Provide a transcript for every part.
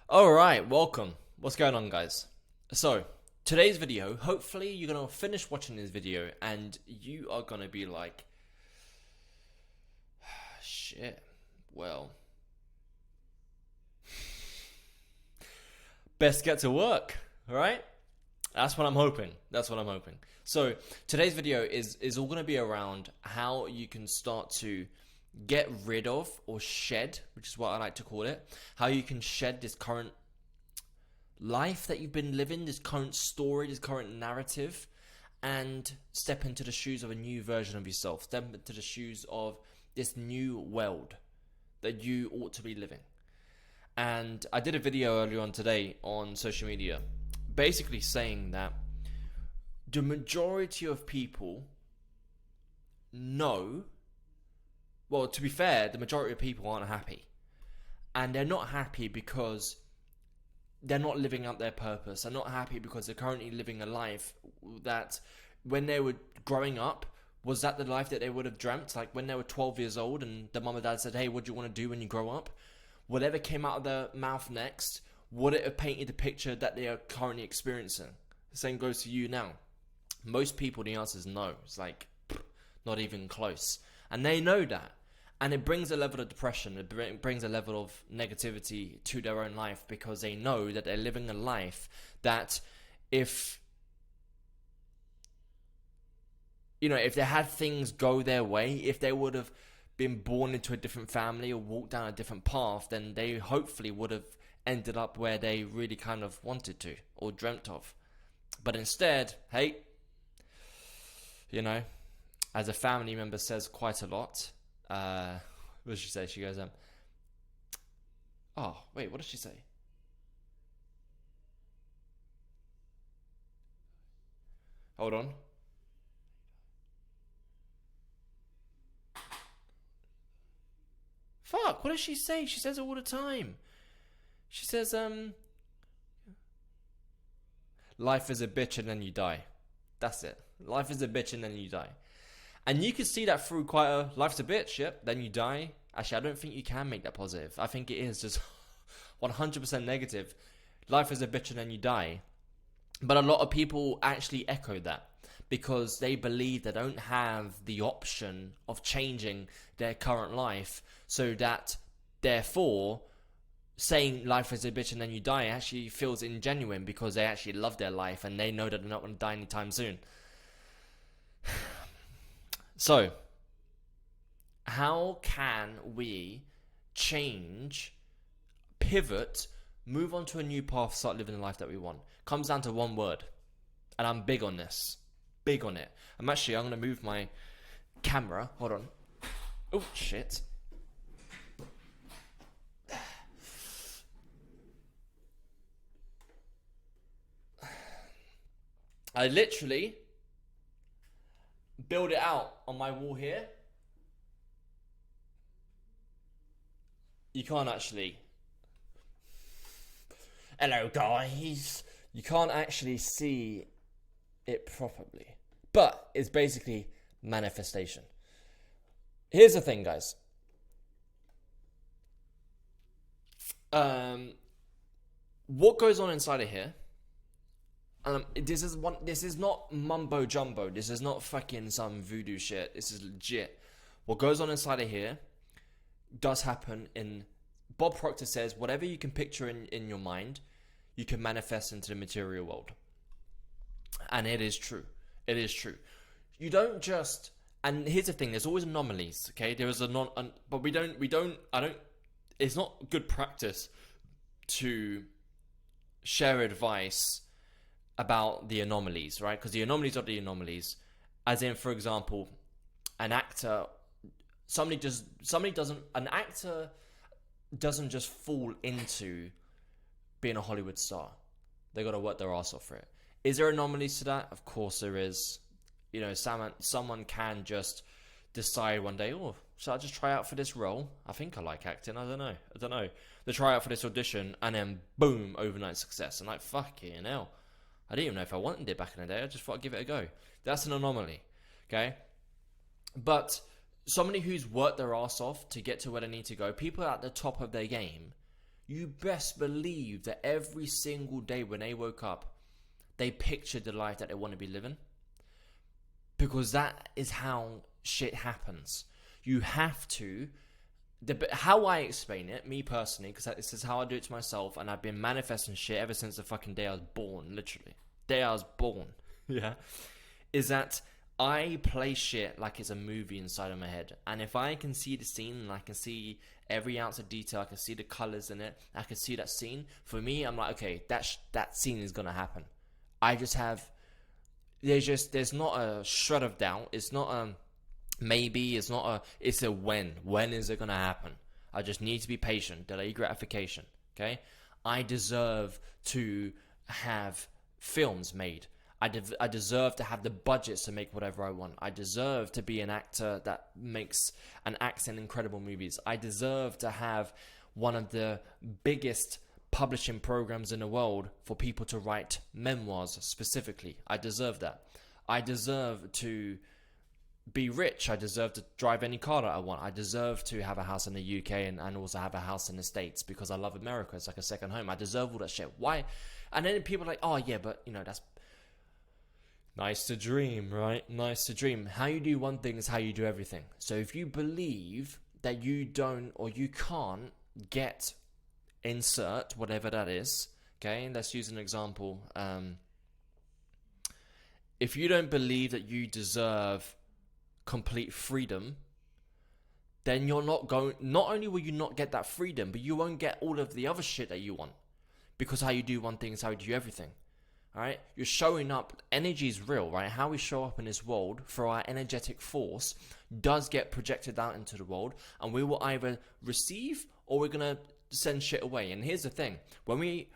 Alright, welcome. What's going on, guys? So, today's video, hopefully you're going to finish watching this video and you are going to be like, shit, well, best get to work, alright? That's what I'm hoping. So, today's video is all going to be around how you can start to get rid of or shed, which is what I like to call it, how you can shed this current life that you've been living, this current story, this current narrative, and step into the shoes of a new version of yourself, step into the shoes of this new world that you ought to be living. And I did a video earlier on today on social media basically saying that the majority of people know, well, to be fair, the majority of people aren't happy. And they're not happy because they're not living out their purpose. They're not happy because they're currently living a life that when they were growing up, was that the life that they would have dreamt? Like when they were 12 years old and the mum and dad said, hey, what do you want to do when you grow up? Whatever came out of their mouth next, would it have painted the picture that they are currently experiencing? The same goes to you now. Most people, the answer is no. It's like, not even close. And they know that. And it brings a level of depression, it brings a level of negativity to their own life because they know that they're living a life that if they had things go their way, if they would have been born into a different family or walked down a different path, then they hopefully would have ended up where they really kind of wanted to or dreamt of. But instead, hey, as a family member says quite a lot, what does she say? She goes, oh, wait, what did she say? Hold on. Fuck, what does she say? She says it all the time. She says, life is a bitch and then you die. That's it. Life is a bitch and then you die. And you can see that through quite a life's a bitch, yep, then you die. Actually, I don't think you can make that positive. I think it is just 100% negative. Life is a bitch and then you die. But a lot of people actually echo that because they believe they don't have the option of changing their current life, so that therefore saying life is a bitch and then you die actually feels ingenuine because they actually love their life and they know that they're not going to die anytime soon. So, how can we change, pivot, move on to a new path, start living the life that we want? Comes down to one word. And I'm big on this. Big on it. I'm going to move my camera. Hold on. Oh, shit. I literally build it out on my wall here. You can't actually. Hello, guys. You can't actually see it properly, but it's basically manifestation. Here's the thing, guys. What goes on inside of here? This is not mumbo jumbo. This is not fucking some voodoo shit. This is legit. What goes on inside of here does happen in. Bob Proctor says, whatever you can picture in your mind, you can manifest into the material world. And it is true. It is true. You don't just. And here's the thing: there's always anomalies. Okay, there is but we don't. It's not good practice to share advice about the anomalies, right? Because the anomalies are the anomalies. As in, for example, an actor doesn't just fall into being a Hollywood star. They got to work their ass off for it. Is there anomalies to that? Of course there is. Someone can just decide one day, oh, should I just try out for this role? I think I like acting. I don't know. They try out for this audition and then boom, overnight success. And like, fucking hell. I didn't even know if I wanted it back in the day. I just thought I'd give it a go. That's an anomaly. Okay? But somebody who's worked their ass off to get to where they need to go, people at the top of their game you best believe that every single day when they woke up, they pictured the life that they want to be living. Because that is how shit happens. You have to... How I explain it, me personally, because this is how I do it to myself, and I've been manifesting shit ever since the fucking day I was born, literally. Day I was born, yeah, is that I play shit like it's a movie inside of my head. And if I can see the scene, and I can see every ounce of detail, I can see the colours in it, I can see that scene, for me, I'm like, okay, that scene is going to happen. I just have... There's not a shred of doubt. It's not a... Maybe, it's not a... It's a when. When is it going to happen? I just need to be patient. Delay gratification. Okay? I deserve to have films made. I deserve to have the budgets to make whatever I want. I deserve to be an actor that makes and acts in incredible movies. I deserve to have one of the biggest publishing programs in the world for people to write memoirs specifically. I deserve that. I deserve to be rich. I deserve to drive any car that I want. I deserve to have a house in the UK and also have a house in the States because I love America. It's like a second home. I deserve all that shit. Why? And then people are like, oh yeah, but that's nice to dream, right? Nice to dream. How you do one thing is how you do everything. So if you believe that you don't or you can't get insert whatever that is, okay, let's use an example. If you don't believe that you deserve complete freedom, then you're not only will you not get that freedom, but you won't get all of the other shit that you want, because how you do one thing is how you do everything. All right, you're showing up. Energy is real, right? How we show up in this world for our energetic force does get projected out into the world, and we will either receive or we're gonna send shit away. And here's the thing: when we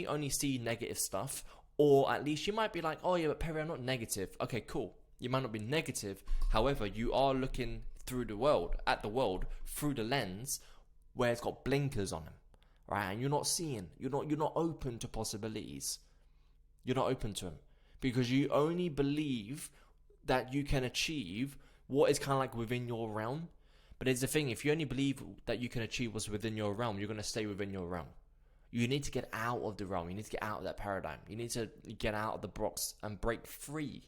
only see negative stuff, or at least you might be like, oh yeah, but Perry, I'm not negative. Okay, cool. You might not be negative. However, you are looking through the world, at the world, through the lens where it's got blinkers on them, right? And you're not seeing, you're not open to possibilities. You're not open to them because you only believe that you can achieve what is kind of like within your realm. But it's the thing, if you only believe that you can achieve what's within your realm, you're going to stay within your realm. You need to get out of the realm. You need to get out of that paradigm. You need to get out of the box and break free.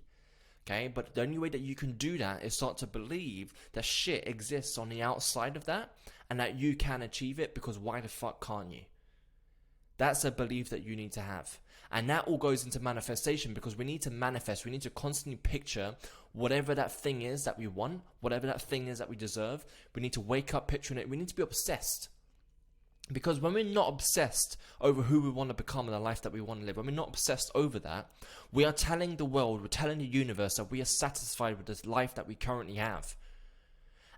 Okay, but the only way that you can do that is start to believe that shit exists on the outside of that and that you can achieve it, because why the fuck can't you? That's a belief that you need to have. And that all goes into manifestation, because we need to manifest. We need to constantly picture whatever that thing is that we want, whatever that thing is that we deserve. We need to wake up picturing it. We need to be obsessed. Because when we're not obsessed over who we want to become and the life that we want to live, when we're not obsessed over that, we are telling the world, we're telling the universe that we are satisfied with this life that we currently have.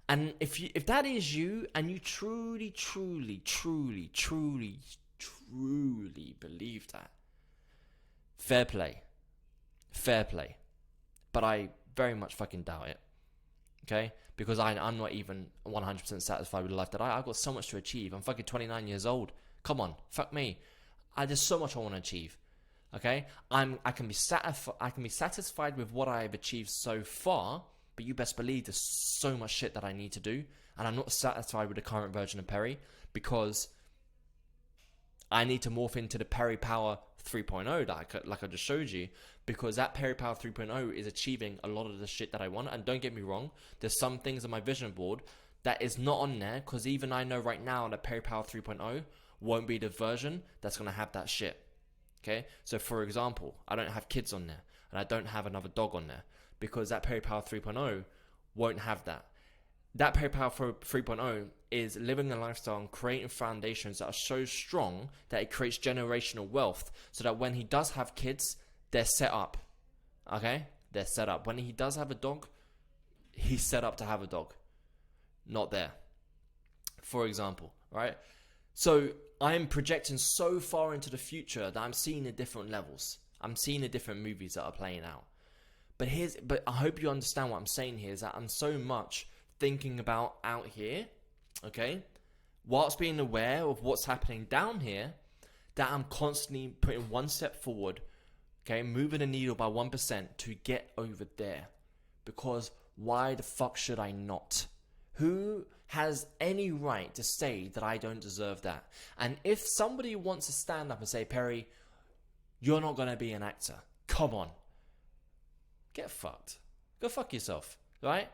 And if that is you, and you truly, truly, truly, truly, truly believe that, fair play. Fair play. But I very much fucking doubt it. Okay? Because I'm not even 100% satisfied with the life that I've got so much to achieve. I'm fucking 29 years old. Come on, fuck me. There's so much I want to achieve. Okay? I can be satisfied with what I've achieved so far, but you best believe there's so much shit that I need to do, and I'm not satisfied with the current version of Perry, because I need to morph into the Perry Power 3.0 that like I just showed you, because that Perry Power 3.0 is achieving a lot of the shit that I want. And don't get me wrong, there's some things on my vision board that is not on there, because even I know right now that Perry Power 3.0 won't be the version that's going to have that shit. Okay, so for example, I don't have kids on there, and I don't have another dog on there, because that Perry Power 3.0 won't have that. That Perry Power 3.0 is living a lifestyle and creating foundations that are so strong that it creates generational wealth, so that when he does have kids, they're set up. Okay? They're set up. When he does have a dog, he's set up to have a dog. Not there. For example, right? So I'm projecting so far into the future that I'm seeing the different levels. I'm seeing the different movies that are playing out. But I hope you understand what I'm saying here, is that I'm so much thinking about out here, okay, whilst being aware of what's happening down here, that I'm constantly putting one step forward, okay, moving the needle by 1% to get over there. Because why the fuck should I not? Who has any right to say that I don't deserve that? And if somebody wants to stand up and say, Perry, you're not going to be an actor. Come on. Get fucked. Go fuck yourself, right?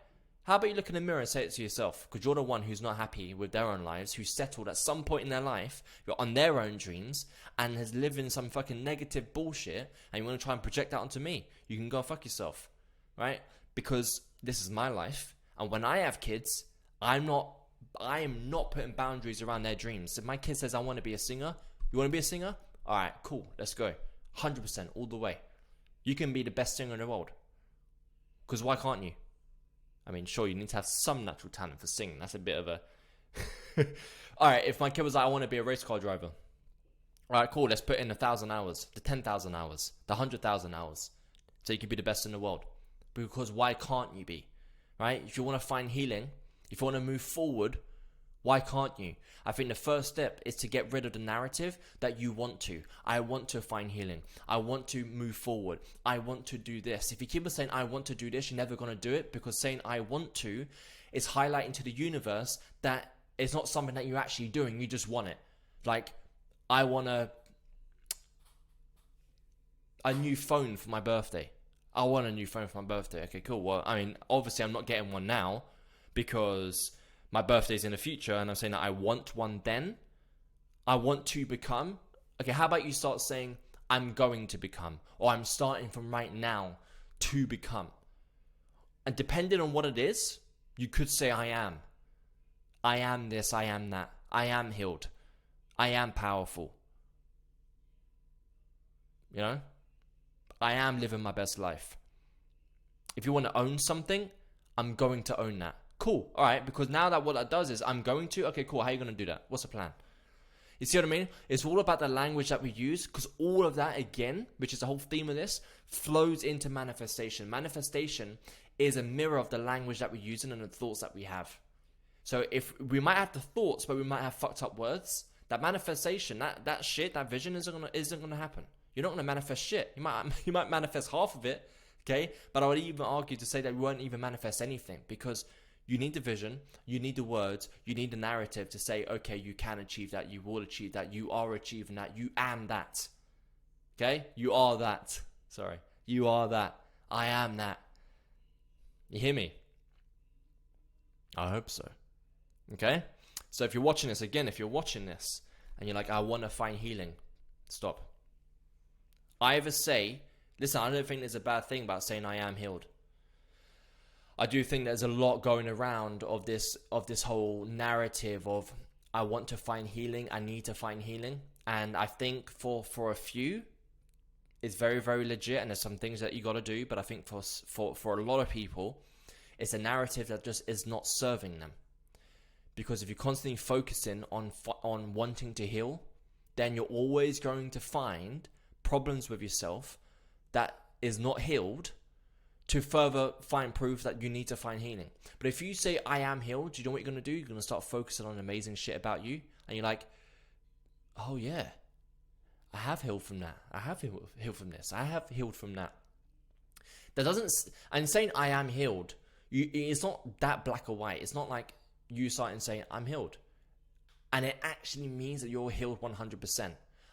How about you look in the mirror and say it to yourself? Because you're the one who's not happy with their own lives, who's settled at some point in their life, you're on their own dreams, and has lived in some fucking negative bullshit, and you want to try and project that onto me. You can go fuck yourself, right? Because this is my life, and when I have kids, I am not putting boundaries around their dreams. If my kid says, I want to be a singer, you want to be a singer? All right, cool, let's go. 100% all the way. You can be the best singer in the world. Because why can't you? I mean, sure, you need to have some natural talent for singing. That's a bit of a... Alright, if my kid was like, I want to be a race car driver. Alright, cool, let's put in 1,000 hours, the 10,000 hours, the 100,000 hours. So you can be the best in the world. Because why can't you be? Right? If you want to find healing, if you want to move forward, why can't you? I think the first step is to get rid of the narrative that you want to. I want to find healing. I want to move forward. I want to do this. If you keep on saying, I want to do this, you're never going to do it, because saying I want to is highlighting to the universe that it's not something that you're actually doing. You just want it. Like, I want a new phone for my birthday. I want a new phone for my birthday. Okay, cool. Well, I mean, obviously I'm not getting one now because my birthday's in the future, and I'm saying that I want one then. I want to become. Okay, how about you start saying, I'm going to become, or I'm starting from right now to become. And depending on what it is, you could say I am. I am this, I am that. I am healed. I am powerful. You know? I am living my best life. If you want to own something, I'm going to own that. Cool. All right. Because now that what that does is I'm going to, okay, cool. How are you going to do that? What's the plan? You see what I mean? It's all about the language that we use, because all of that, again, which is the whole theme of this, flows into manifestation. Manifestation is a mirror of the language that we're using and the thoughts that we have. So if we might have the thoughts, but we might have fucked up words, that manifestation, that shit, that vision isn't gonna happen. You're not gonna manifest shit. You might manifest half of it, okay? But I would even argue to say that we won't even manifest anything, because you need the vision, you need the words, you need the narrative to say, okay, you can achieve that, you will achieve that, you are achieving that, you am that. Okay? You are that. Sorry. You are that. I am that. You hear me? I hope so. Okay? So if you're watching this, again, if you're watching this and you're like, I want to find healing, stop. I either say, listen, I don't think there's a bad thing about saying I am healed. I do think there's a lot going around of this whole narrative of I want to find healing, I need to find healing. And I think for a few, it's very, very legit, and there's some things that you got to do. But I think for a lot of people, it's a narrative that just is not serving them. Because if you're constantly focusing on wanting to heal, then you're always going to find problems with yourself that is not healed, to further find proof that you need to find healing. But if you say, I am healed, you know what you're going to do? You're going to start focusing on amazing shit about you. And you're like, oh yeah, I have healed from that. I have healed from this. I have healed from that. That doesn't, and saying I am healed, it's not that black or white. It's not like you starting saying I'm healed. And it actually means that you're healed 100%.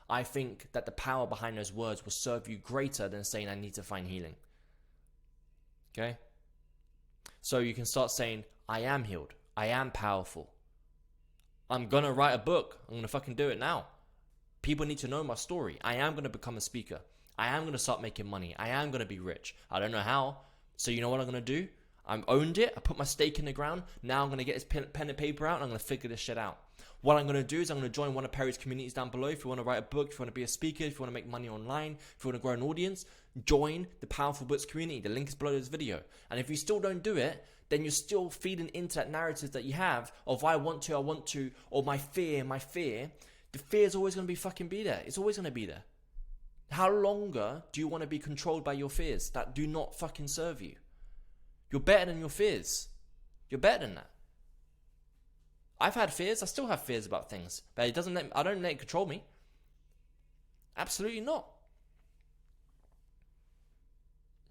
I think that the power behind those words will serve you greater than saying I need to find healing. Okay? So you can start saying, I am healed. I am powerful. I'm going to write a book. I'm going to fucking do it now. People need to know my story. I am going to become a speaker. I am going to start making money. I am going to be rich. I don't know how. So you know what I'm going to do? I've owned it. I put my stake in the ground. Now I'm going to get this pen and paper out, and I'm going to figure this shit out. What I'm going to do is I'm going to join one of Perry's communities down below. If you want to write a book, if you want to be a speaker, if you want to make money online, if you want to grow an audience, join the Powerful Books community. The link is below this video. And if you still don't do it, then you're still feeding into that narrative that you have of I want to, or my fear. The fear is always going to be there. It's always going to be there. How longer do you want to be controlled by your fears that do not fucking serve you? You're better than your fears. You're better than that. I've had fears. I still have fears about things, but I don't let it control me. Absolutely not.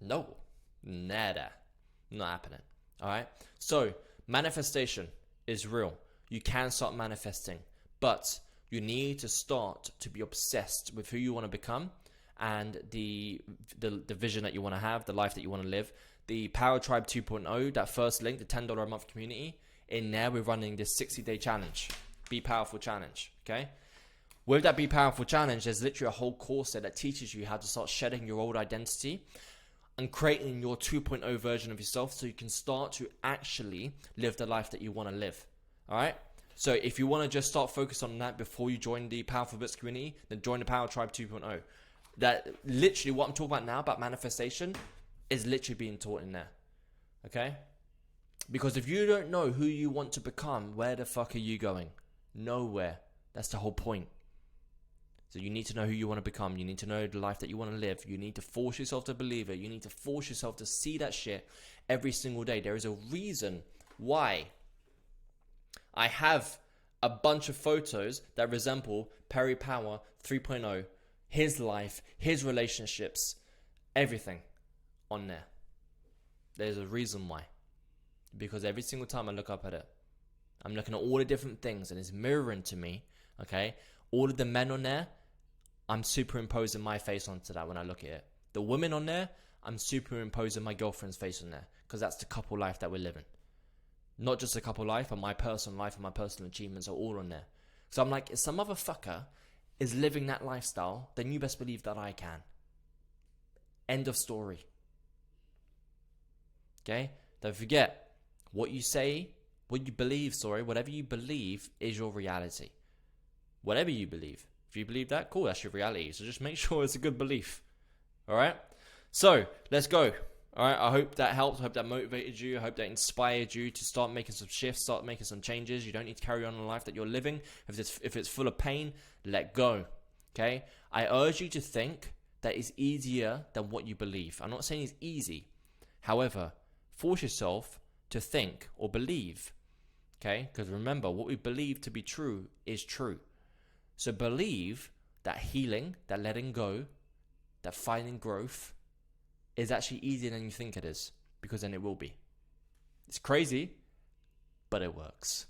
No, nada, not happening. All right. So Manifestation is real. You can start manifesting, but you need to start to be obsessed with who you want to become and the vision that you want to have, the life that you want to live. The Power Tribe 2.0, that first link, the $10 a month community, in there we're running this 60-day challenge, Be Powerful Challenge, okay? With that Be Powerful Challenge, there's literally a whole course there that teaches you how to start shedding your old identity and creating your 2.0 version of yourself so you can start to actually live the life that you want to live, all right? So if you want to just start focus on that before you join the Powerful Bits community, then join the Power Tribe 2.0. That literally what I'm talking about now about manifestation is literally being taught in there, okay? Because if you don't know who you want to become, where the fuck are you going? Nowhere. That's the whole point. So you need to know who you want to become. You need to know the life that you want to live. You need to force yourself to believe it. You need to force yourself to see that shit every single day. There is a reason why I have a bunch of photos that resemble Perry Power 3.0, his life, his relationships, everything on there. There's a reason why. Because every single time I look up at it, I'm looking at all the different things and it's mirroring to me, okay? All of the men on there, I'm superimposing my face onto that when I look at it. The women on there, I'm superimposing my girlfriend's face on there because that's the couple life that we're living. Not just a couple life, but my personal life and my personal achievements are all on there. So I'm like, if some motherfucker is living that lifestyle, then you best believe that I can. End of story. Okay? Don't forget, what you say, what you believe, whatever you believe is your reality. Whatever you believe. If you believe that, cool, that's your reality. So just make sure it's a good belief. All right? So, let's go. All right? I hope that helped. I hope that motivated you. I hope that inspired you to start making some shifts, start making some changes. You don't need to carry on the life that you're living. If it's full of pain, let go. Okay? I urge you to think that it's easier than what you believe. I'm not saying it's easy. However, force yourself to think or believe. Okay? Because remember, what we believe to be true is true. So believe that healing, that letting go, that finding growth is actually easier than you think it is. Because then it will be. It's crazy, but it works.